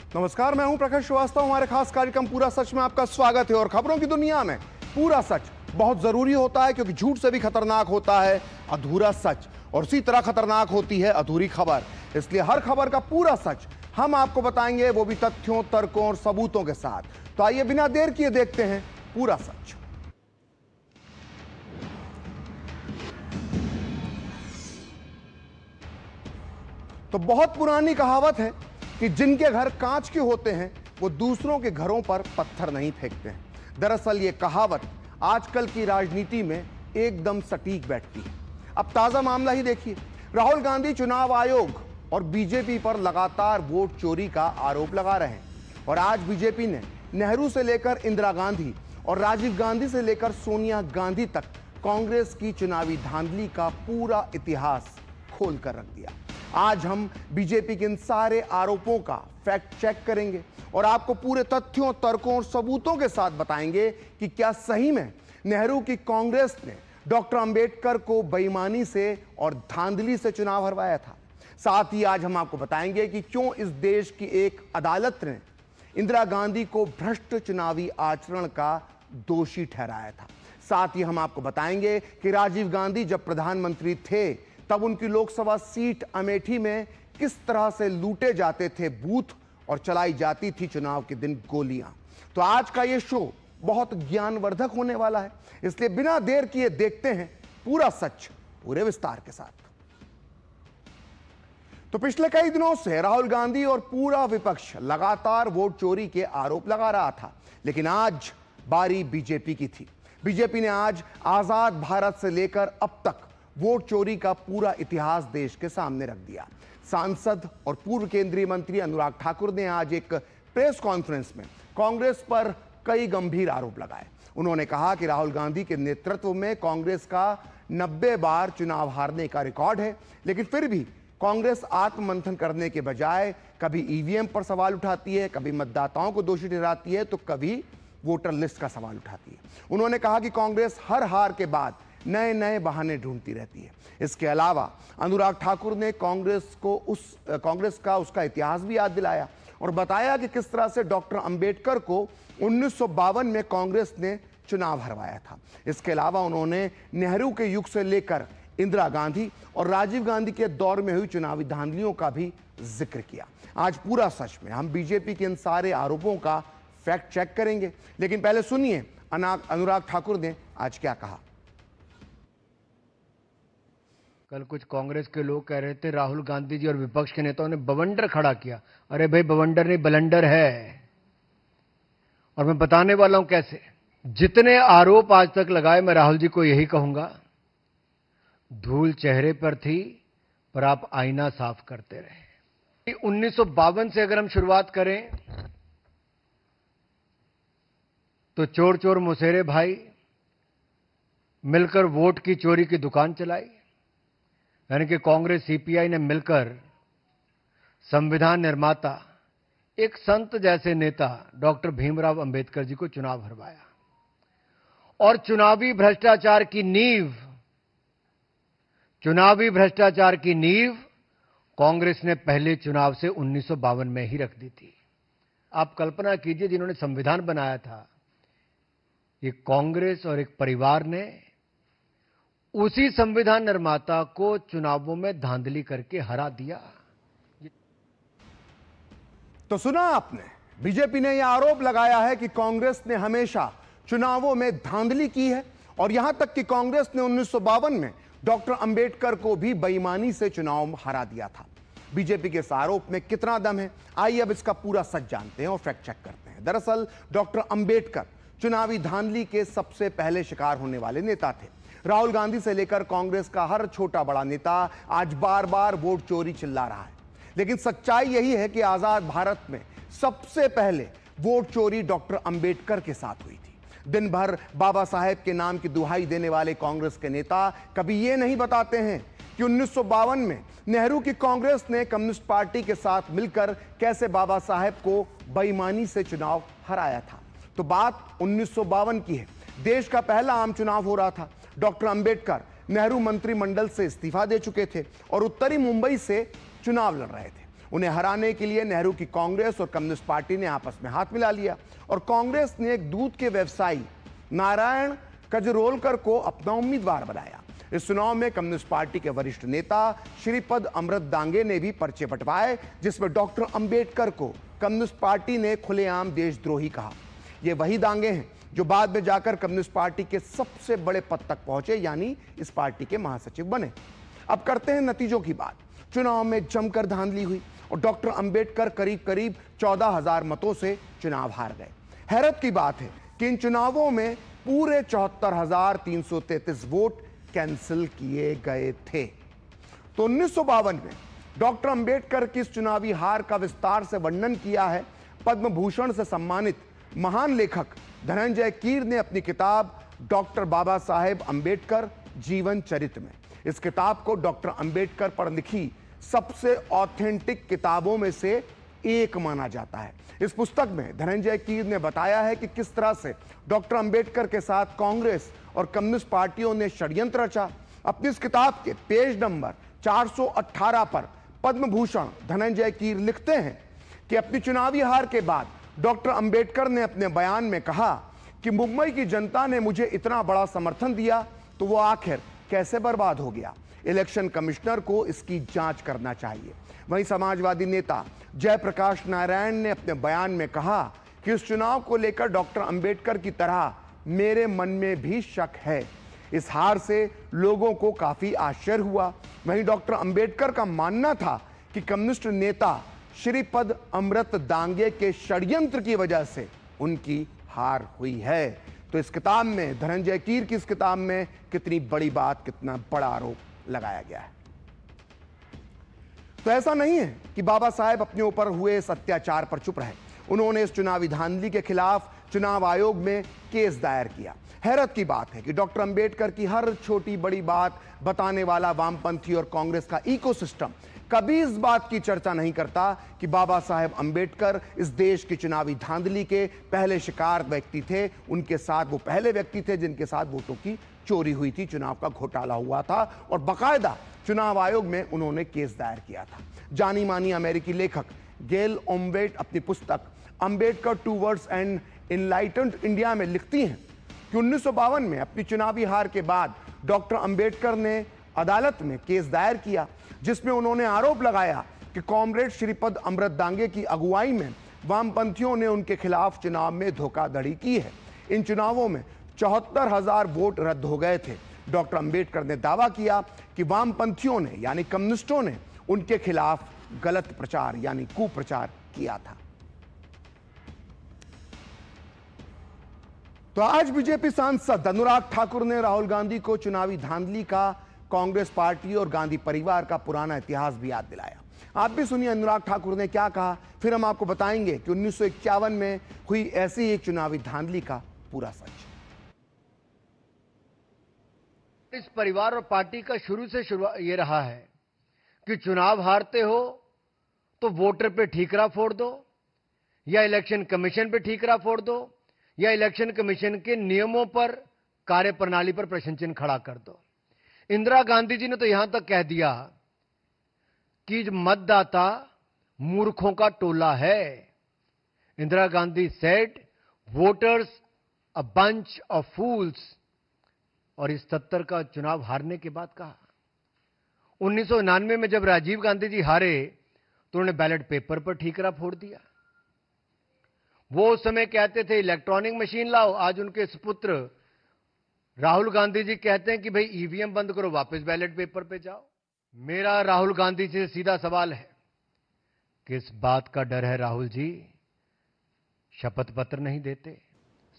नमस्कार, मैं हूं प्रकाश श्रीवास्तव। हमारे खास कार्यक्रम पूरा सच में आपका स्वागत है। और खबरों की दुनिया में पूरा सच बहुत जरूरी होता है, क्योंकि झूठ से भी खतरनाक होता है अधूरा सच, और उसी तरह खतरनाक होती है अधूरी खबर। इसलिए हर खबर का पूरा सच हम आपको बताएंगे, वो भी तथ्यों, तर्कों और सबूतों के साथ। तो आइए बिना देर किए देखते हैं पूरा सच। तो बहुत पुरानी कहावत है कि जिनके घर कांच के होते हैं वो दूसरों के घरों पर पत्थर नहीं फेंकते हैं। दरअसल ये कहावत आजकल की राजनीति में एकदम सटीक बैठती है। अब ताजा मामला ही देखिए। राहुल गांधी चुनाव आयोग और बीजेपी पर लगातार वोट चोरी का आरोप लगा रहे हैं। और आज बीजेपी ने नेहरू से लेकर इंदिरा गांधी और राजीव गांधी से लेकर सोनिया गांधी तक कांग्रेस की चुनावी धांधली का पूरा इतिहास खोल कर रख दिया। आज हम बीजेपी के इन सारे आरोपों का फैक्ट चेक करेंगे और आपको पूरे तथ्यों, तर्कों और सबूतों के साथ बताएंगे कि क्या सही में नेहरू की कांग्रेस ने डॉक्टर अंबेडकर को बेईमानी से और धांधली से चुनाव हरवाया था। साथ ही आज हम आपको बताएंगे कि क्यों इस देश की एक अदालत ने इंदिरा गांधी को भ्रष्ट चुनावी आचरण का दोषी ठहराया था। साथ ही हम आपको बताएंगे कि राजीव गांधी जब प्रधानमंत्री थे तब उनकी लोकसभा सीट अमेठी में किस तरह से लूटे जाते थे बूथ और चलाई जाती थी चुनाव के दिन गोलियां। तो आज का ये शो बहुत ज्ञानवर्धक होने वाला है, इसलिए बिना देर किए देखते हैं पूरा सच पूरे विस्तार के साथ। तो पिछले कई दिनों से राहुल गांधी और पूरा विपक्ष लगातार वोट चोरी के आरोप लगा रहा था, लेकिन आज बारी बीजेपी की थी। बीजेपी ने आज आजाद भारत से लेकर अब तक वोट चोरी का पूरा इतिहास देश के सामने रख दिया। सांसद और पूर्व केंद्रीय मंत्री अनुराग ठाकुर ने आज एक प्रेस कॉन्फ्रेंस में कांग्रेस पर कई गंभीर आरोप लगाए। उन्होंने कहा कि राहुल गांधी के नेतृत्व में कांग्रेस का 90 बार चुनाव हारने का रिकॉर्ड है, लेकिन फिर भी कांग्रेस आत्ममंथन करने के बजाय कभी ईवीएम पर सवाल उठाती है, कभी मतदाताओं को दोषी ठहराती है, तो कभी वोटर लिस्ट का सवाल उठाती है। उन्होंने कहा कि कांग्रेस हर हार के बाद नए नए बहाने ढूंढती रहती है। इसके अलावा अनुराग ठाकुर ने कांग्रेस का उसका इतिहास भी याद दिलाया और बताया कि किस तरह से डॉक्टर अंबेडकर को 1952 में कांग्रेस ने चुनाव हरवाया था। इसके अलावा उन्होंने नेहरू के युग से लेकर इंदिरा गांधी और राजीव गांधी के दौर में हुई चुनावी धांधलियों का भी जिक्र किया। आज पूरा सच में हम बीजेपी के इन सारे आरोपों का फैक्ट चेक करेंगे, लेकिन पहले सुनिए अनुराग ठाकुर ने आज क्या कहा। कल कुछ कांग्रेस के लोग कह रहे थे राहुल गांधी जी और विपक्ष के नेताओं ने बवंडर खड़ा किया। अरे भाई, बवंडर नहीं, बलंडर है। और मैं बताने वाला हूं कैसे। जितने आरोप आज तक लगाए, मैं राहुल जी को यही कहूंगा, धूल चेहरे पर थी पर आप आईना साफ करते रहे। 1952 से अगर हम शुरुआत करें तो चोर चोर मुसेरे भाई मिलकर वोट की चोरी की दुकान चलाई। यानी कि कांग्रेस सीपीआई ने मिलकर संविधान निर्माता, एक संत जैसे नेता डॉक्टर भीमराव अंबेडकर जी को चुनाव हरवाया। और चुनावी भ्रष्टाचार की नींव कांग्रेस ने पहले चुनाव से 1952 में ही रख दी थी। आप कल्पना कीजिए, जिन्होंने संविधान बनाया था, एक कांग्रेस और एक परिवार ने उसी संविधान निर्माता को चुनावों में धांधली करके हरा दिया। तो सुना आपने, बीजेपी ने यह आरोप लगाया है कि कांग्रेस ने हमेशा चुनावों में धांधली की है, और यहां तक कि कांग्रेस ने 1952 में डॉक्टर अंबेडकर को भी बेईमानी से चुनाव हरा दिया था। बीजेपी के इस आरोप में कितना दम है, आइए अब इसका पूरा सच जानते हैं और फैक्ट चेक करते हैं। दरअसल डॉक्टर अंबेडकर चुनावी धांधली के सबसे पहले शिकार होने वाले नेता थे। राहुल गांधी से लेकर कांग्रेस का हर छोटा बड़ा नेता आज बार बार वोट चोरी चिल्ला रहा है, लेकिन सच्चाई यही है कि आजाद भारत में सबसे पहले वोट चोरी डॉक्टर अंबेडकर के साथ हुई थी। दिन भर बाबा साहेब के नाम की दुहाई देने वाले कांग्रेस के नेता कभी यह नहीं बताते हैं कि 1952 में नेहरू की कांग्रेस ने कम्युनिस्ट पार्टी के साथ मिलकर कैसे बाबा साहेब को बेईमानी से चुनाव हराया था। तो बात 1952 की है। देश का पहला आम चुनाव हो रहा था। डॉक्टर अंबेडकर नेहरू मंत्रिमंडल से इस्तीफा दे चुके थे और उत्तरी मुंबई से चुनाव लड़ रहे थे। उन्हें हराने के लिए नेहरू की कांग्रेस और कम्युनिस्ट पार्टी ने आपस में हाथ मिला लिया और कांग्रेस ने एक दूध के व्यवसायी नारायण कजरोलकर को अपना उम्मीदवार बनाया। इस चुनाव में कम्युनिस्ट पार्टी के वरिष्ठ नेता श्रीपद अमृत दांगे ने भी पर्चे बंटवाए, जिसमें डॉक्टर अंबेडकर को कम्युनिस्ट पार्टी ने खुलेआम देशद्रोही कहा। ये वही दांगे हैं जो बाद में जाकर कम्युनिस्ट पार्टी के सबसे बड़े पद तक पहुंचे, यानी इस पार्टी के महासचिव बने। अब करते हैं नतीजों की बात। चुनाव में जमकर धांधली हुई और डॉक्टर अंबेडकर करीब करीब 14,000 मतों से चुनाव हार गए। हैरत की बात है कि इन चुनावों में पूरे 74,333 वोट कैंसिल किए गए थे। तो 1952 में डॉक्टर अंबेडकर की इस चुनावी हार का विस्तार से वर्णन किया है पद्म भूषण से सम्मानित महान लेखक धनंजय कीर ने अपनी किताब डॉक्टर बाबा साहेब अंबेडकर जीवन चरित्र में। इस किताब को डॉक्टर अंबेडकर पर लिखी सबसे ऑथेंटिक किताबों में से एक माना जाता है। इस पुस्तक में धनंजय कीर ने बताया है कि किस तरह से डॉक्टर अंबेडकर के साथ कांग्रेस और कम्युनिस्ट पार्टियों ने षड्यंत्र रचा। अपनी इस किताब के पेज नंबर 418 पर पद्म भूषण धनंजय कीर लिखते हैं कि अपनी चुनावी हार के बाद डॉक्टर अंबेडकर ने अपने बयान में कहा कि मुंबई की जनता ने मुझे इतना बड़ा समर्थन दिया तो वो आखिर कैसे बर्बाद हो गया। इलेक्शन कमिश्नर को इसकी जांच करना चाहिए। वहीं समाजवादी नेता जयप्रकाश नारायण ने अपने बयान में कहा कि इस चुनाव को लेकर डॉक्टर अंबेडकर की तरह मेरे मन में भी शक है। इस हार से लोगों को काफी आश्चर्य हुआ। वहीं डॉक्टर अंबेडकर का मानना था कि कम्युनिस्ट नेता श्रीपद अमृत दांगे के षड्यंत्र की वजह से उनकी हार हुई है। तो इस किताब में, धनंजय कीर की इस किताब में कितनी बड़ी बात, कितना बड़ा आरोप लगाया गया है। तो ऐसा नहीं है कि बाबा साहेब अपने ऊपर हुए इस अत्याचार पर चुप रहे। उन्होंने इस चुनावी धांधली के खिलाफ चुनाव आयोग में केस दायर किया। हैरत की बात है कि डॉक्टर अंबेडकर की हर छोटी बड़ी बात बताने वाला वामपंथी और कांग्रेस का इकोसिस्टम कभी इस बात की चर्चा नहीं करता कि बाबा साहेब अंबेडकर इस देश की चुनावी धांधली के पहले शिकार व्यक्ति थे। उनके साथ वो पहले व्यक्ति थे जिनके साथ वोटों की चोरी हुई थी, चुनाव का घोटाला हुआ था और बाकायदा चुनाव आयोग में उन्होंने केस दायर किया था। जानी मानी अमेरिकी लेखक गेल ओम्वेट अपनी पुस्तक Ambedkar towards and enlightened India में लिखती हैं कि 1952 में अपनी चुनावी हार के बाद डॉक्टर अंबेडकर ने अदालत में केस दायर किया, जिसमें उन्होंने आरोप लगाया कि कॉमरेड श्रीपद अमृत दांगे की अगुवाई में वामपंथियों ने उनके खिलाफ चुनाव में धोखाधड़ी की है। इन चुनावों में 74,000 वोट रद्द हो गए थे। डॉक्टर अंबेडकर ने दावा किया कि वामपंथियों ने यानी कम्युनिस्टों ने उनके खिलाफ गलत प्रचार यानी कुप्रचार किया था। तो आज बीजेपी सांसद अनुराग ठाकुर ने राहुल गांधी को चुनावी धांधली का, कांग्रेस पार्टी और गांधी परिवार का पुराना इतिहास भी याद दिलाया। आप भी सुनिए अनुराग ठाकुर ने क्या कहा, फिर हम आपको बताएंगे कि 1951 में हुई ऐसी एक चुनावी धांधली का पूरा सच। इस परिवार और पार्टी का शुरू से ये रहा है कि चुनाव हारते हो तो वोटर पे ठीकरा फोड़ दो या इलेक्शन कमीशन पे ठीकरा फोड़ दो या इलेक्शन कमीशन के नियमों पर, कार्यप्रणाली पर प्रश्न चिन्ह खड़ा कर दो। इंदिरा गांधी जी ने तो यहां तक कह दिया कि मतदाता मूर्खों का टोला है। Indira Gandhi said voters a bunch of fools. और इस 77 का चुनाव हारने के बाद कहा। 1999 में जब राजीव गांधी जी हारे तो उन्होंने बैलेट पेपर पर ठीकरा फोड़ दिया। वो उस समय कहते थे इलेक्ट्रॉनिक मशीन लाओ, आज उनके सुपुत्र राहुल गांधी जी कहते हैं कि भाई ईवीएम बंद करो, वापस बैलेट पेपर पे जाओ। मेरा राहुल गांधी जी से सीधा सवाल है, किस बात का डर है राहुल जी? शपथ पत्र नहीं देते,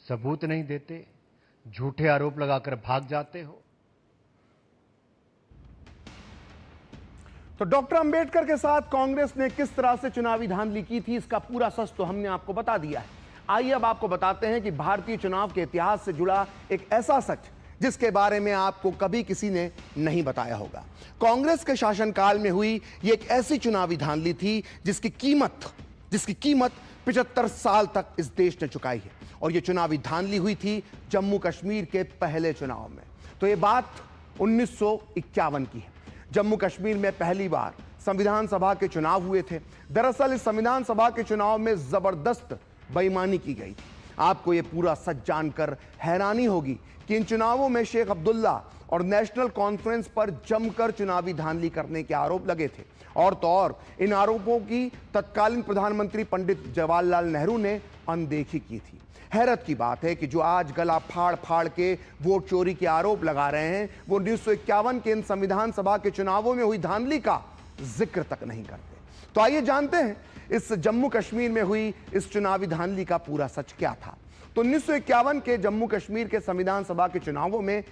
सबूत नहीं देते, झूठे आरोप लगाकर भाग जाते हो। तो डॉक्टर अंबेडकर के साथ कांग्रेस ने किस तरह से चुनावी धांधली की थी, इसका पूरा सच तो हमने आपको बता दिया है। आइए अब आपको बताते हैं कि भारतीय चुनाव के इतिहास से जुड़ा एक ऐसा सच जिसके बारे में आपको कभी किसी ने नहीं बताया होगा। कांग्रेस के शासनकाल में हुई ये एक ऐसी चुनावी धांधली थी जिसकी कीमत 75 साल तक इस देश ने चुकाई है। और ये चुनावी धांधली हुई थी जम्मू कश्मीर के पहले चुनाव में। तो ये बात 1951 की है। जम्मू कश्मीर में पहली बार संविधान सभा के चुनाव हुए थे। दरअसल इस संविधान सभा के चुनाव में जबरदस्त बेईमानी की गई थी। आपको यह पूरा सच जानकर हैरानी होगी कि इन चुनावों में शेख अब्दुल्ला और नेशनल कॉन्फ्रेंस पर जमकर चुनावी धांधली करने के आरोप लगे थे। और तो और इन आरोपों की तत्कालीन प्रधानमंत्री पंडित जवाहरलाल नेहरू ने अनदेखी की थी। हैरत की बात है कि जो आज गला फाड़ फाड़ के वोट चोरी के आरोप लगा रहे हैं, वो 1951 के इन संविधान सभा के चुनावों में हुई धांधली का जिक्र तक नहीं करते। तो आइए जानते हैं इस जम्मू कश्मीर में हुई इस चुनावी धांधली का पूरा सच क्या था। तो 1951 के जम्मू कश्मीर के संविधान सभा के चुनावों में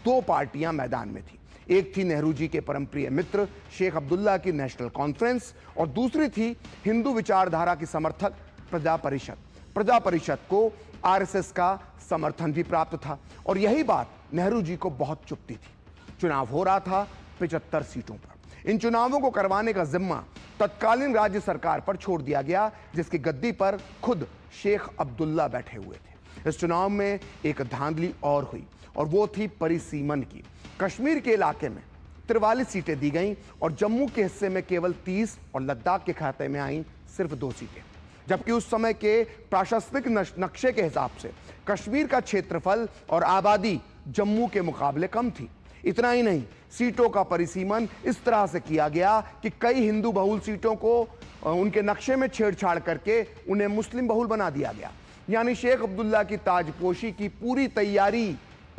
दो पार्टियां मैदान में थी। एक थी नेहरू जी के परमप्रिय मित्र शेख अब्दुल्ला की नेशनल कॉन्फ्रेंस और दूसरी थी हिंदू विचारधारा की समर्थक प्रजा परिषद। प्रजा परिषद को आरएसएस का समर्थन भी प्राप्त था और यही बात नेहरू जी को बहुत चुभती थी। चुनाव हो रहा था 75 सीटों पर। इन चुनावों को करवाने का जिम्मा तत्कालीन राज्य सरकार पर छोड़ दिया गया, जिसकी गद्दी पर खुद शेख अब्दुल्ला बैठे हुए थे। इस चुनाव में एक धांधली और हुई और वो थी परिसीमन की। कश्मीर के इलाके में 43 सीटें दी गईं और जम्मू के हिस्से में केवल 30 और लद्दाख के खाते में आईं सिर्फ 2 सीटें। जबकि उस समय के प्रशासनिक नक्शे के हिसाब से कश्मीर का क्षेत्रफल और आबादी जम्मू के मुकाबले कम थी। इतना ही नहीं, सीटों का परिसीमन इस तरह से किया गया कि कई हिंदू बहुल सीटों को उनके नक्शे में छेड़छाड़ करके उन्हें मुस्लिम बहुल बना दिया गया। यानी शेख अब्दुल्ला की ताजपोशी की पूरी तैयारी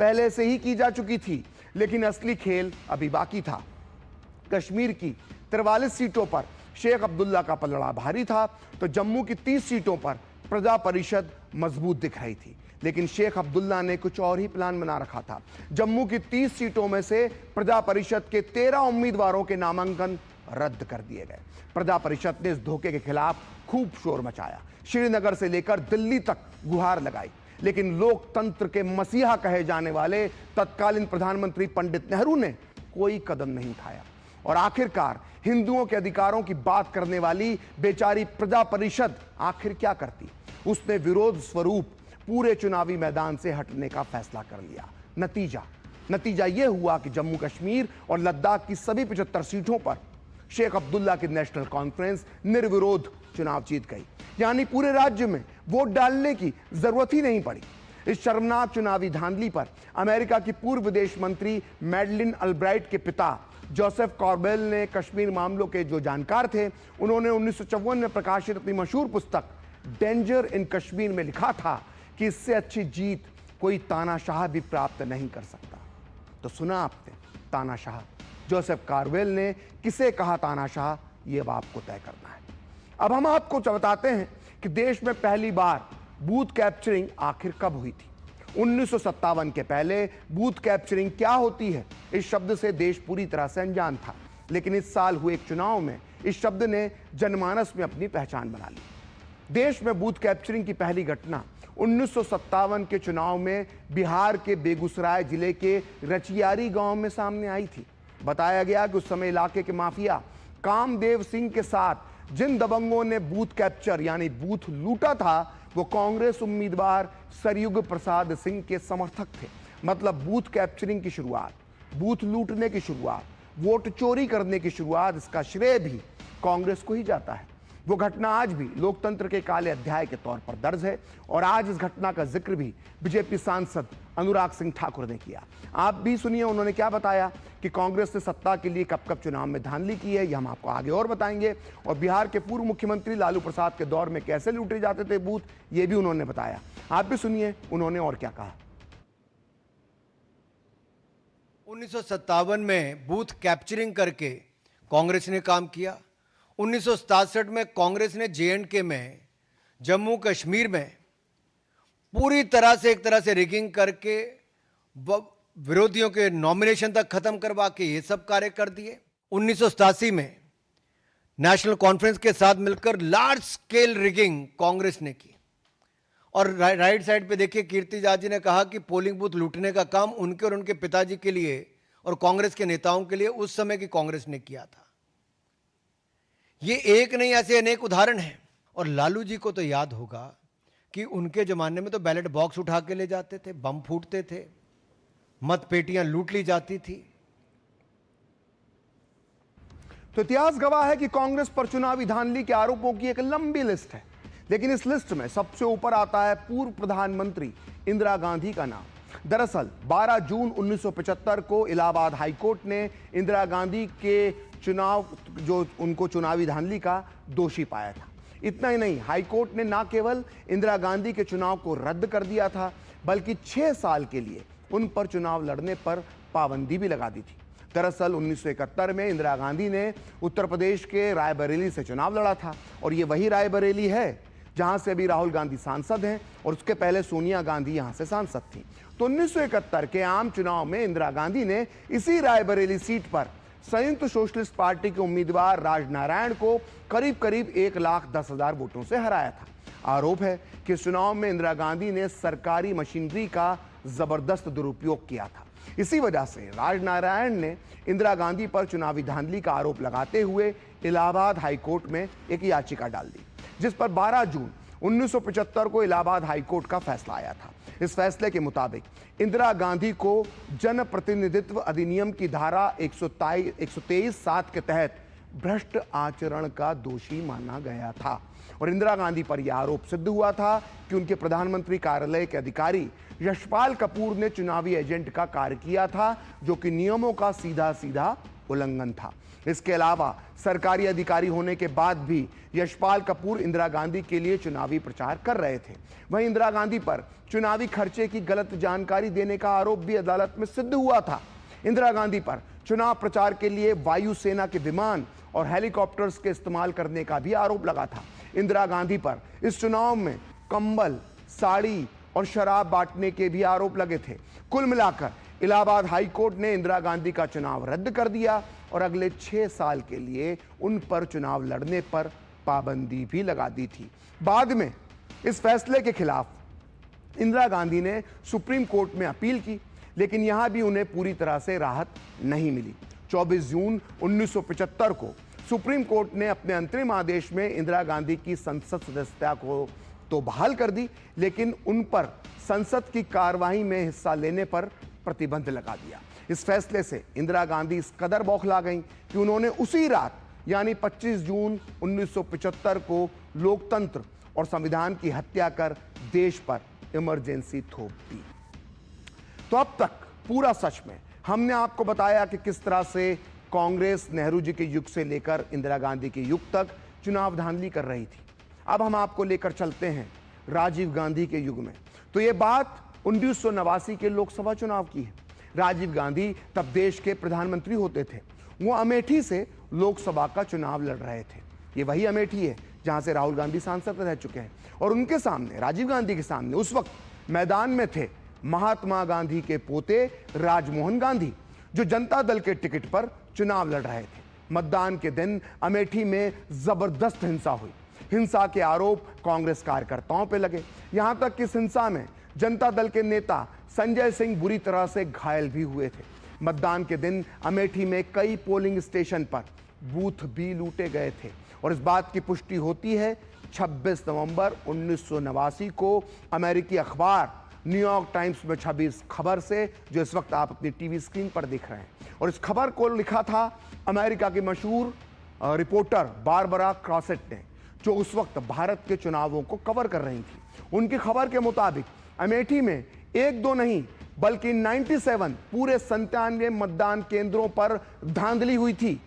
पहले से ही की जा चुकी थी, लेकिन असली खेल अभी बाकी था। कश्मीर की 43 सीटों पर शेख अब्दुल्ला का पलड़ा भारी था, तो जम्मू की 30 सीटों पर प्रजा परिषद मजबूत दिख रही थी। लेकिन शेख अब्दुल्ला ने कुछ और ही प्लान बना रखा था। जम्मू की 30 सीटों में से प्रजा परिषद के 13 उम्मीदवारों के नामांकन रद्द कर दिए गए। प्रजा परिषद ने इस धोखे के खिलाफ खूब शोर मचाया, श्रीनगर से लेकर दिल्ली तक गुहार लगाई, लेकिन लोकतंत्र के मसीहा कहे जाने वाले तत्कालीन प्रधानमंत्री पंडित नेहरू ने कोई कदम नहीं उठाया। और आखिरकार हिंदुओं के अधिकारों की बात करने वाली बेचारी प्रजा परिषद आखिर क्या करती? उसने विरोध स्वरूप पूरे चुनावी मैदान से हटने का फैसला कर लिया। नतीजा यह हुआ कि जम्मू कश्मीर और लद्दाख की सभी 75 सीटों पर शेख अब्दुल्ला की नेशनल कॉन्फ्रेंस निर्विरोध चुनाव जीत गई। यानी पूरे राज्य में वोट डालने की जरूरत ही नहीं पड़ी। इस शर्मनाक चुनावी धांधली पर अमेरिका की पूर्व विदेश मंत्री मैडलिन अल्ब्राइट के पिता जोसेफ कॉर्बेल ने कश्मीर मामलों के जो जानकार थे, उन्होंने 1954 में प्रकाशित अपनी मशहूर पुस्तक डेंजर इन कश्मीर में लिखा था कि इससे अच्छी जीत कोई तानाशाह भी प्राप्त नहीं कर सकता। तो सुना आपने तानाशाह। जोसेफ कॉर्बेल ने किसे कहा तानाशाह, ये अब आपको तय करना है। अब हम आपको बताते हैं कि देश में पहली बार बूथ कैप्चरिंग आखिर कब हुई थी। 1957 के पहले बूथ कैप्चरिंग क्या होती है, इस शब्द से देश पूरी तरह से अनजान था। लेकिन इस साल हुए एक चुनाव में इस शब्द ने जनमानस में अपनी पहचान बना ली। देश में बूथ कैप्चरिंग की पहली घटना 1957 के चुनाव में बिहार के बेगूसराय जिले के रचियारी गांव में सामने आई थी। बताया गया कि उस समय इलाके के माफिया कामदेव सिंह के साथ जिन दबंगों ने बूथ कैप्चर यानी बूथ लूटा था, वो कांग्रेस उम्मीदवार सरयुग प्रसाद सिंह के समर्थक थे। मतलब बूथ कैप्चरिंग की शुरुआत, बूथ लूटने की शुरुआत, वोट चोरी करने की शुरुआत, इसका श्रेय भी कांग्रेस को ही जाता है। वो घटना आज भी लोकतंत्र के काले अध्याय के तौर पर दर्ज है और आज इस घटना का जिक्र भी बीजेपी सांसद अनुराग सिंह ठाकुर ने किया। आप भी सुनिए उन्होंने क्या बताया कि कांग्रेस ने सत्ता के लिए कब कब चुनाव में धांधली की है, यह हम आपको आगे और बताएंगे। और बिहार के पूर्व मुख्यमंत्री लालू प्रसाद के दौर में कैसे लूटे जाते थे बूथ, ये भी उन्होंने बताया। आप भी सुनिए उन्होंने और क्या कहा। 1957 में बूथ कैप्चरिंग करके कांग्रेस ने काम किया। 1967 में कांग्रेस ने जे.एंड.के में, जम्मू कश्मीर में पूरी तरह से एक तरह से रिगिंग करके विरोधियों के नॉमिनेशन तक खत्म करवा के ये सब कार्य कर दिए। 1987 में नेशनल कॉन्फ्रेंस के साथ मिलकर लार्ज स्केल रिगिंग कांग्रेस ने की। और राइट साइड पे देखिए कीर्ति जाट जी ने कहा कि पोलिंग बूथ लूटने का काम उनके और उनके पिताजी के लिए और कांग्रेस के नेताओं के लिए उस समय की कांग्रेस ने किया था। ये एक नहीं, ऐसे अनेक उदाहरण हैं। और लालू जी को तो याद होगा कि उनके जमाने में तो बैलेट बॉक्स उठा के ले जाते थे, बम फूटते थे, मत पेटियां लूट ली जाती थी। तो इतिहास गवाह है कि कांग्रेस पर चुनावी धांधली के आरोपों की एक लंबी लिस्ट है, लेकिन इस लिस्ट में सबसे ऊपर आता है पूर्व प्रधानमंत्री इंदिरा गांधी का नाम। दरअसल 12 जून 1975 को इलाहाबाद हाईकोर्ट ने इंदिरा गांधी के चुनाव जो उनको चुनावी धांधली का दोषी पाया था। इतना ही नहीं, हाईकोर्ट ने न केवल इंदिरा गांधी के चुनाव को रद्द कर दिया था, बल्कि 6 साल के लिए उन पर चुनाव लड़ने पर पाबंदी भी लगा दी थी। दरअसल 1971 में इंदिरा गांधी ने उत्तर प्रदेश के रायबरेली से चुनाव लड़ा था, और ये वही रायबरेली है जहां से अभी राहुल गांधी सांसद हैं, और उसके पहले सोनिया गांधी यहां से सांसद थी। तो 1971 के आम चुनाव में इंदिरा गांधी ने इसी रायबरेली सीट पर संयुक्त सोशलिस्ट पार्टी के उम्मीदवार राजनारायण को करीब करीब 1,10,000 वोटों से हराया था। आरोप है कि इस चुनाव में इंदिरा गांधी ने सरकारी मशीनरी का जबरदस्त दुरुपयोग किया था। इसी वजह से राजनारायण ने इंदिरा गांधी पर चुनावी धांधली का आरोप लगाते हुए इलाहाबाद हाईकोर्ट में एक याचिका डाल दी, जिस पर 12 जून 1975 को इलाहाबाद हाईकोर्ट का फैसला आया था। इस फैसले के मुताबिक इंदिरा गांधी को जनप्रतिनिधित्व अधिनियम की धारा 123(7) के तहत भ्रष्ट आचरण का दोषी माना गया था, और इंदिरा गांधी पर यह आरोप सिद्ध हुआ था कि उनके प्रधानमंत्री कार्यालय के अधिकारी यशपाल कपूर ने चुनावी एजेंट का कार्य किया था, जो कि नियमों का सीधा सीधा उल्लंघन था। इसके अलावा सरकारी अधिकारी होने के बाद भी यशपाल कपूर इंदिरा गांधी के लिए चुनावी प्रचार कर रहे थे। वहीं इंदिरा गांधी पर चुनावी खर्चे की गलत जानकारी देने का आरोप भी अदालत में सिद्ध हुआ था। इंदिरा गांधी पर चुनाव प्रचार के लिए वायुसेना के विमान और हेलीकॉप्टर्स के इस्तेमाल करने का भी आरोप लगा था। इंदिरा गांधी पर इस चुनाव में कंबल, साड़ी और शराब बांटने के भी आरोप लगे थे। कुल मिलाकर इलाहाबाद हाईकोर्ट ने इंदिरा गांधी का चुनाव रद्द कर दिया और अगले 6 साल के लिए उन पर चुनाव लड़ने पर पाबंदी भी लगा दी थी। बाद में इस फैसले के खिलाफ इंदिरा गांधी ने सुप्रीम कोर्ट में अपील की, लेकिन यहां भी उन्हें पूरी तरह से राहत नहीं मिली। 24 जून 1975 को सुप्रीम कोर्ट ने अपने अंतरिम आदेश में इंदिरा गांधी की संसद सदस्यता को तो बहाल कर दी, लेकिन उन पर संसद की कार्यवाही में हिस्सा लेने पर प्रतिबंध लगा दिया। इस फैसले से इंदिरा गांधी इस कदर बौखला गईं कि उन्होंने उसी रात यानी 25 जून 1975 को लोकतंत्र और संविधान की हत्या कर देश पर इमरजेंसी थोप दी। तो अब तक पूरा सच में हमने आपको बताया कि किस तरह से कांग्रेस नेहरू जी के युग से लेकर इंदिरा गांधी के युग तक चुनाव धांधली कर रही थी। अब हम आपको लेकर चलते हैं राजीव गांधी के युग में। तो ये बात 1989 के लोकसभा चुनाव की है। राजीव गांधी तब देश के प्रधानमंत्री होते थे। वो अमेठी से लोकसभा का चुनाव लड़ रहे थे। ये वही अमेठी है जहां से राहुल गांधी सांसद रह चुके हैं, और उनके सामने, राजीव गांधी के सामने उस वक्त मैदान में थे महात्मा गांधी के पोते राजमोहन गांधी, जो जनता दल के टिकट पर चुनाव लड़ रहे थे। मतदान के दिन अमेठी में जबरदस्त हिंसा हुई। हिंसा के आरोप कांग्रेस कार्यकर्ताओं पर लगे। यहां तक कि इस हिंसा में जनता दल के नेता संजय सिंह बुरी तरह से घायल भी हुए थे। मतदान के दिन अमेठी में कई पोलिंग स्टेशन पर बूथ भी लूटे गए थे, और इस बात की पुष्टि होती है 26 नवंबर 1989 को अमेरिकी अखबार न्यूयॉर्क टाइम्स में छपी इस खबर से, जो इस वक्त आप अपनी टीवी स्क्रीन पर देख रहे हैं। और इस खबर को लिखा था अमेरिका की मशहूर रिपोर्टर बारबरा क्रॉसेट ने, जो उस वक्त भारत के चुनावों को कवर कर रही थी। उनकी खबर के मुताबिक अमेठी में 1-2 नहीं बल्कि 97 पूरे 97 मतदान केंद्रों पर धांधली हुई थी,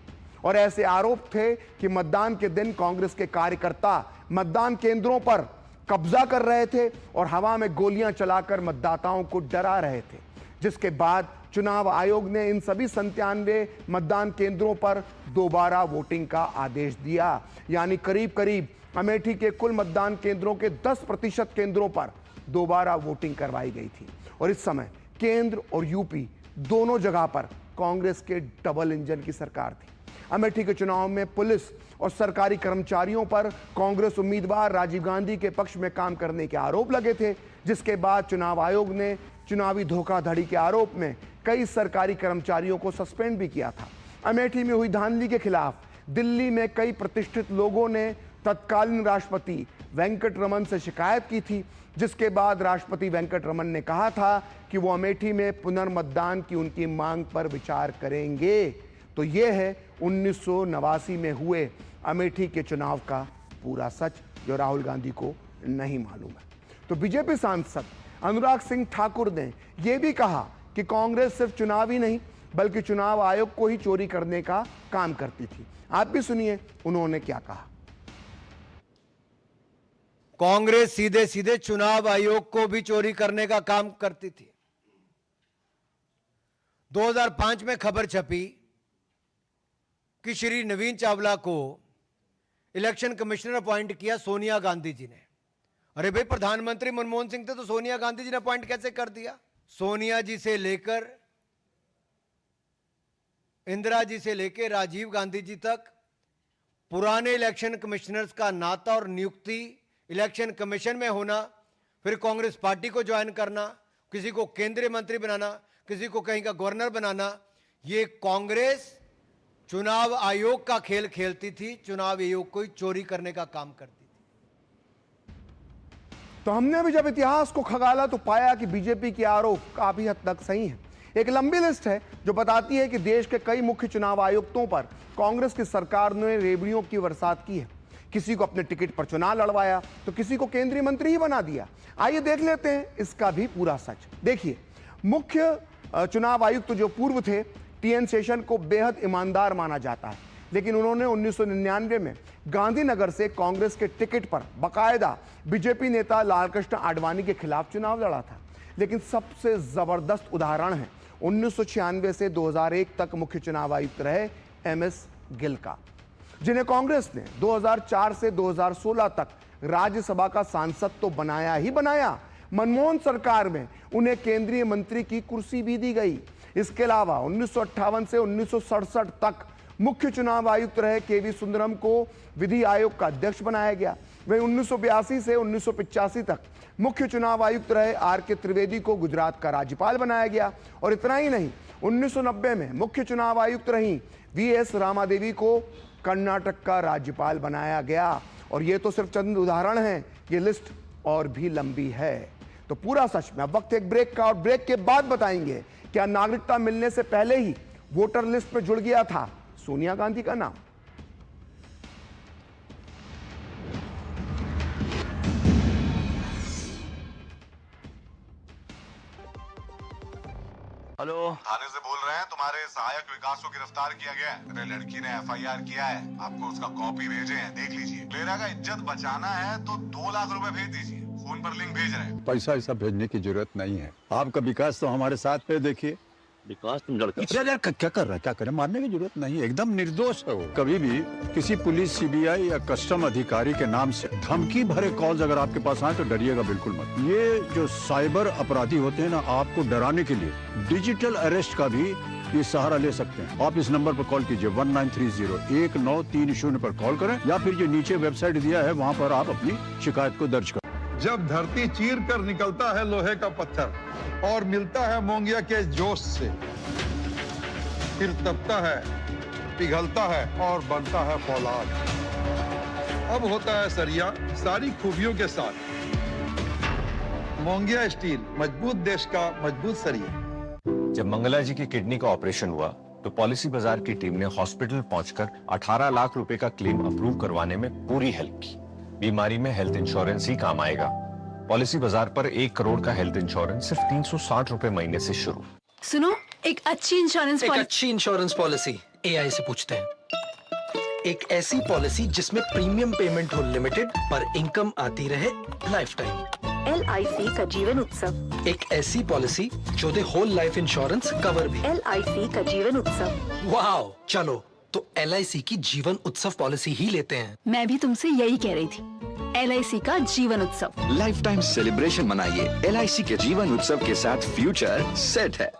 और ऐसे आरोप थे कि मतदान के दिन कांग्रेस के कार्यकर्ता मतदान केंद्रों पर कब्जा कर रहे थे और हवा में गोलियां चलाकर मतदाताओं को डरा रहे थे। जिसके बाद चुनाव आयोग ने इन सभी 97 मतदान केंद्रों पर दोबारा वोटिंग का आदेश दिया, यानी करीब करीब अमेठी के कुल मतदान केंद्रों के 10% केंद्रों पर दोबारा वोटिंग करवाई गई थी। और इस समय केंद्र और यूपी दोनों जगह पर कांग्रेस के डबल इंजन की सरकार थी। अमेठी के चुनाव में पुलिस और सरकारी कर्मचारियों पर कांग्रेस उम्मीदवार राजीव गांधी के पक्ष में काम करने के आरोप लगे थे, जिसके बाद चुनाव आयोग ने चुनावी धोखाधड़ी के आरोप में कई सरकारी कर्मचारियों को सस्पेंड भी किया था। अमेठी में हुई धांधली के खिलाफ दिल्ली में कई प्रतिष्ठित लोगों ने तत्कालीन राष्ट्रपति वेंकट रमन से शिकायत की थी, जिसके बाद राष्ट्रपति वेंकट रमन ने कहा था कि वो अमेठी में पुनर्मतदान की उनकी मांग पर विचार करेंगे। तो यह है 1989 में हुए अमेठी के चुनाव का पूरा सच, जो राहुल गांधी को नहीं मालूम है। तो बीजेपी सांसद अनुराग सिंह ठाकुर ने यह भी कहा कि कांग्रेस सिर्फ चुनाव ही नहीं बल्कि चुनाव आयोग को ही चोरी करने का काम करती थी। आप भी सुनिए उन्होंने क्या कहा। कांग्रेस सीधे सीधे चुनाव आयोग को भी चोरी करने का काम करती थी। 2005 में खबर छपी कि श्री नवीन चावला को इलेक्शन कमिश्नर अपॉइंट किया सोनिया गांधी जी ने। अरे भाई, प्रधानमंत्री मनमोहन सिंह थे तो सोनिया गांधी जी ने अपॉइंट कैसे कर दिया? सोनिया जी से लेकर इंदिरा जी से लेकर राजीव गांधी जी तक पुराने इलेक्शन कमिश्नर्स का नाता और नियुक्ति इलेक्शन कमीशन में होना, फिर कांग्रेस पार्टी को ज्वाइन करना, किसी को केंद्रीय मंत्री बनाना, किसी को कहीं का गवर्नर बनाना, ये कांग्रेस चुनाव आयोग का खेल खेलती थी, चुनाव आयोग को ही चोरी करने का काम करती थी। तो हमने भी जब इतिहास को खंगाला तो पाया कि बीजेपी के आरोप काफी हद तक सही है। एक लंबी लिस्ट है जो बताती है कि देश के कई मुख्य चुनाव आयुक्तों पर कांग्रेस की सरकार ने रेवड़ियों की बरसात की है। किसी को अपने टिकट पर चुनाव लड़वाया तो किसी को केंद्रीय मंत्री ही बना दिया। आइए देख लेते हैं इसका भी पूरा सच। देखिए, मुख्य चुनाव आयुक्त जो पूर्व थे टीएन शेषन को बेहद ईमानदार माना जाता है, लेकिन उन्होंने 1999 में गांधीनगर से कांग्रेस के टिकट पर बाकायदा बीजेपी नेता लालकृष्ण आडवाणी के खिलाफ चुनाव लड़ा था। लेकिन सबसे जबरदस्त उदाहरण है 1996 से 2001 तक मुख्य चुनाव आयुक्त रहे एमएस गिल का, जिन्हें कांग्रेस ने 2004 से 2016 तक राज्यसभा का सांसद तो बनाया ही बनाया, मनमोहन सरकार में उन्हें केंद्रीय मंत्री की कुर्सी भी दी गई। इसके अलावा 1958 से 1967 तक मुख्य चुनाव आयुक्त रहे केवी सुंदरम को विधि आयोग का अध्यक्ष बनाया गया। वहीं 1982 से 1985 तक मुख्य चुनाव आयुक्त रहे आर के त्रिवेदी को गुजरात का राज्यपाल बनाया गया। और इतना ही नहीं, 1990 में मुख्य चुनाव आयुक्त रही वीएस रामादेवी को कर्नाटक का राज्यपाल बनाया गया। और ये तो सिर्फ चंद उदाहरण हैं, ये लिस्ट और भी लंबी है। तो पूरा सच में अब वक्त एक ब्रेक का, और ब्रेक के बाद बताएंगे क्या नागरिकता मिलने से पहले ही वोटर लिस्ट में जुड़ गया था सोनिया गांधी का नाम। हेलो, थाने से बोल रहे हैं, तुम्हारे सहायक विकास को गिरफ्तार किया गया है। अरे लड़की ने एफआईआर किया है, आपको उसका कॉपी भेजे हैं, देख लीजिए। मेरा का इज्जत बचाना है तो 2 लाख रुपए भेज दीजिए, फोन पर लिंक भेज रहे हैं। पैसा ऐसा भेजने की जरूरत नहीं है। आपका विकास तो हमारे साथ पे देखिए। विकास तुम लड़का यार क्या कर रहा है, क्या करे, मारने की जरूरत नहीं है, एकदम निर्दोष है वो। कभी भी किसी पुलिस, सीबीआई या कस्टम अधिकारी के नाम से धमकी भरे कॉल्स अगर आपके पास आए तो डरिएगा बिल्कुल मत। ये जो साइबर अपराधी होते हैं ना, आपको डराने के लिए डिजिटल अरेस्ट का भी ये सहारा ले सकते हैं। आप इस नंबर पर कॉल कीजिए 1930-1930 पर कॉल करें, या फिर जो नीचे वेबसाइट दिया है वहाँ पर आप अपनी शिकायत को दर्ज करें। जब धरती चीर कर निकलता है लोहे का पत्थर और मिलता है मोंगिया के जोश से, फिर तपता है, पिघलता है और बनता है फौलाद। अब होता है सरिया सारी खूबियों के साथ। मोंगिया स्टील, मजबूत देश का मजबूत सरिया। जब मंगला जी की किडनी का ऑपरेशन हुआ तो पॉलिसी बाजार की टीम ने हॉस्पिटल पहुंचकर 18 लाख रुपए का क्लेम अप्रूव करवाने में पूरी हेल्प की। बीमारी में हेल्थ इंश्योरेंस ही काम आएगा। पॉलिसी बाजार पर 1 करोड़ का हेल्थ इंश्योरेंस सिर्फ 360 रुपए महीने से शुरू। सुनो, एक अच्छी इंश्योरेंस पॉलिसी एआई से पूछते हैं। एक ऐसी पॉलिसी जिसमें प्रीमियम पेमेंट हो लिमिटेड पर इनकम आती रहे लाइफ टाइम। LIC का जीवन उत्सव। एक ऐसी पॉलिसी जो दे होल लाइफ इंश्योरेंस कवर भी। LIC का जीवन उत्सव। वाओ, चलो तो LIC की जीवन उत्सव पॉलिसी ही लेते हैं। मैं भी तुमसे यही कह रही थी, LIC का जीवन उत्सव। लाइफ टाइम सेलिब्रेशन मनाइए LIC के जीवन उत्सव के साथ, फ्यूचर सेट है।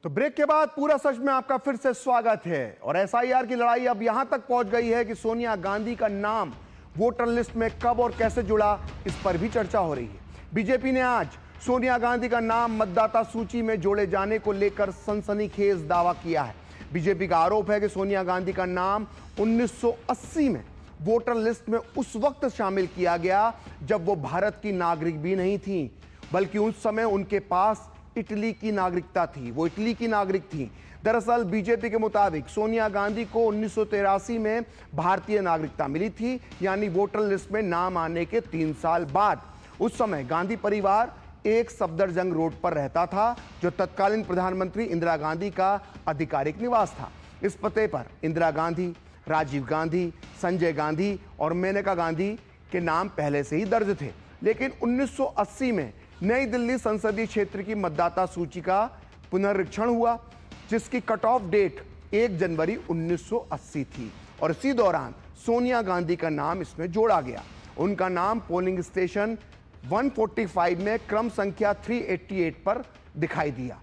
तो ब्रेक के बाद पूरा सच में आपका फिर से स्वागत है। और एसआईआर की लड़ाई अब यहां तक पहुंच गई है कि सोनिया गांधी का नाम वोटर लिस्ट में कब और कैसे जुड़ा, इस पर भी चर्चा हो रही है। बीजेपी ने आज सोनिया गांधी का नाम मतदाता सूची में जोड़े जाने को लेकर सनसनीखेज दावा किया है। बीजेपी का आरोप है कि सोनिया गांधी का नाम 1980 में वोटर लिस्ट में उस वक्त शामिल किया गया जब वो भारत की नागरिक भी नहीं थी, बल्कि उस समय उनके पास इटली की नागरिकता थी। वो इटली की नागरिक थी। दरअसल बीजेपी के मुताबिक सोनिया गांधी को 1983 में भारतीय नागरिकता मिली थी, यानी वोटर लिस्ट में नाम आने के 3 साल बाद। उस समय गांधी परिवार एक सफदरजंग रोड पर रहता था, जो तत्कालीन प्रधानमंत्री इंदिरा गांधी का आधिकारिक निवास था। इस पते पर इंदिरा गांधी, राजीव गांधी, संजय गांधी और मेनका गांधी के नाम पहले से ही दर्ज थे। लेकिन 1980 में नई दिल्ली संसदीय क्षेत्र की मतदाता सूची का पुनरीक्षण हुआ, जिसकी कट ऑफ डेट 1 जनवरी 1980 थी और इसी दौरान सोनिया गांधी का नाम इसमें जोड़ा गया। उनका नाम पोलिंग स्टेशन 145 में क्रम संख्या 388 पर दिखाई दिया।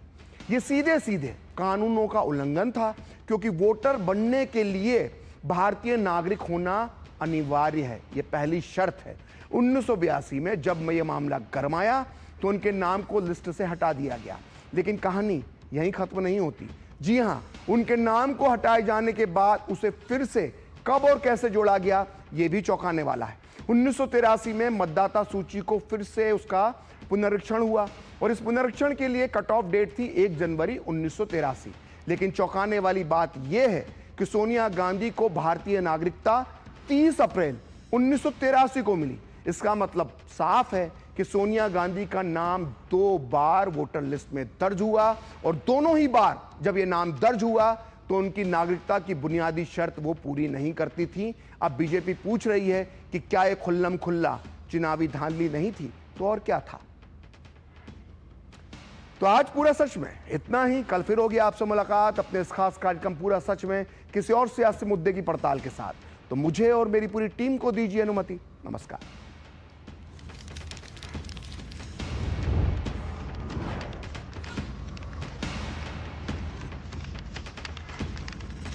ये सीधे सीधे कानूनों का उल्लंघन था, क्योंकि वोटर बनने के लिए भारतीय नागरिक होना अनिवार्य है। ये पहली शर्त है। 1982 में जब यह मामला गरमाया तो उनके नाम को लिस्ट से हटा दिया गया। लेकिन कहानी यहीं खत्म नहीं होती। जी हां, उनके नाम को हटाए जाने के बाद उसे फिर से कब और कैसे जोड़ा गया, यह भी चौंकाने वाला है। 1983 में मतदाता सूची को फिर से उसका पुनरीक्षण हुआ और इस पुनरीक्षण के लिए कट ऑफ डेट थी 1 जनवरी 1983। लेकिन चौंकाने वाली बात यह है कि सोनिया गांधी को भारतीय नागरिकता 30 अप्रैल 1983 को मिली। इसका मतलब साफ है कि सोनिया गांधी का नाम 2 बार वोटर लिस्ट में दर्ज हुआ और दोनों ही बार जब यह नाम दर्ज हुआ तो उनकी नागरिकता की बुनियादी शर्त वो पूरी नहीं करती थी। अब बीजेपी पूछ रही है कि क्या ये खुल्लम खुल्ला चुनावी धांधली नहीं थी तो और क्या था। तो आज पूरा सच में इतना ही। कल फिर होगी आपसे मुलाकात अपने इस खास कार्यक्रम पूरा सच में किसी और सियासी मुद्दे की पड़ताल के साथ। तो मुझे और मेरी पूरी टीम को दीजिए अनुमति। नमस्कार।